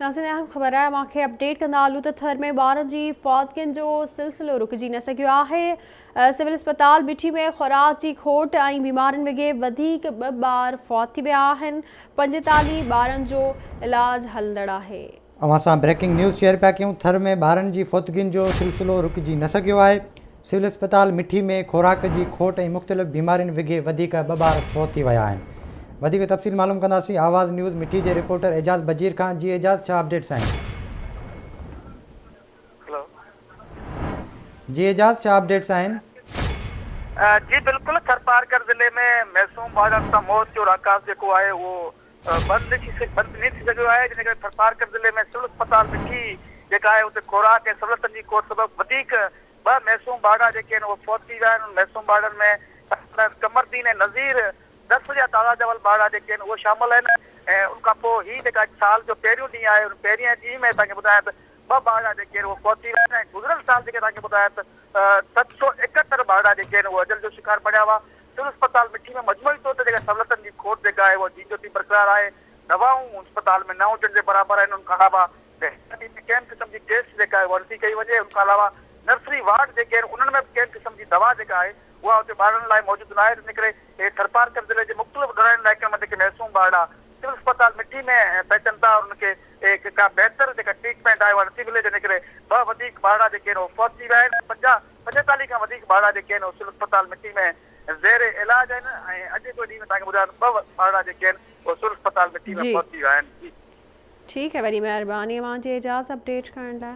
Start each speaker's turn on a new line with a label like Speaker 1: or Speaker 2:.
Speaker 1: नाज़रीन अहम ख़बर आहे मूंखे अपडेट कंदा हलूं त थर में ॿारनि जी फ़ौतगियुनि जो सिलसिलो रुकिजी न सघियो आहे। सिविल अस्पताल मिठी में ख़ुराक जी खोट ऐं बीमारियुनि वॻे वधीक 2 ॿार फ़ौत थी विया आहिनि। 45 ॿारनि जो इलाज हलंदड़ आहे।
Speaker 2: अवां सां ब्रेकिंग न्यूज़ शेयर पिया कयूं। थर में ॿारनि जी फ़ौतगियुनि जो सिलसिलो रुकिजी न सघियो आहे। सिविल अस्पताल मिठी में ख़ुराक जी खोट ऐं मुख़्तलिफ़ बीमारियुनि वॻे वधीक 2 ॿार फ़ौत थी विया आहिनि। वधीक तफ़सील मालूम कंदासीं आवाज़ न्यूज़ मिठी जे रिपोर्टर एजाज़ बजीर खां। जी एजाज़, छा अपडेट्स आहिनि? जी एजाज़, छा अपडेट्स आहिनि?
Speaker 3: जी बिल्कुल, थरपारकर ज़िले में मैसूम ॿारनि सां मौत जो राकाज़ जेको आहे उहो बंदि न थी सघियो आहे। जिन करे थरपारकर ज़िले में सिविल अस्पताल मिठी जेका आहे उते खुराक ऐं सहूलियतनि जी खोट सबबि वधीक 2 मैसूम ॿार जेके आहिनि उहे फ़ौत थी विया आहिनि। मैसूम ॿारनि में कमरदीन ऐं नज़ीर दर्स जा ताज़ा जवल ॿार जेके आहिनि उहे शामिल आहिनि। ऐं उन खां पोइ हीअ जेका साल जो पहिरियों ॾींहुं आहे उन पहिरिएं ॾींहं में तव्हांखे ॿुधायां त 2 ॿार जेके आहिनि उहे फ़ौत थी विया आहिनि। ऐं गुज़िरियल साल जेके तव्हांखे ॿुधायां त 771 ॿार जेके आहिनि उहे अजल जो शिकार बणिया हुआ। सिविल अस्पताल मिठी में मजमूई तौर ते जेका सहूलियतनि जी खोट जेका आहे उहा जीजोती बरक़रार आहे। दवाऊं अस्पताल में न हुजण जे बराबरि आहिनि। उनखां अलावा कंहिं क़िस्म जी टेस्ट जेका आहे उहा नथी कई वञे। उनखां अलावा नर्सरी वार्ड जेके आहिनि उन्हनि में बि कंहिं क़िस्म जी दवा जेका आहे उहा उते ॿारनि लाइ मौजूदु न आहे। इन करे थरपारकर ज़िले जे मुख़्तलिफ़ घणनि इलाइक़नि में जेके मैसूम ॿार आहे सिविल अस्पताल मिठी में पहुचनि था और उनखे का बहितर जेका ट्रीटमेंट आहे उहा नथी मिले। जिन करे 2 वधीक ॿार जेके आहिनि उहे फ़ौत थी विया आहिनि। 45 खां वधीक ॿार जेके आहिनि उहे सिविल अस्पताल मिठी में ज़ेर इलाज आहिनि। ऐं अॼु जे ॾींहुं में तव्हांखे ॿुधायां 2 ॿार जेके आहिनि उहे सिविल अस्पताल मिठी में फ़ौत थी विया आहिनि।
Speaker 1: ठीक है, वरी महिरबानी मुंहिंजी एजाज़ अपडेट करण लाइ।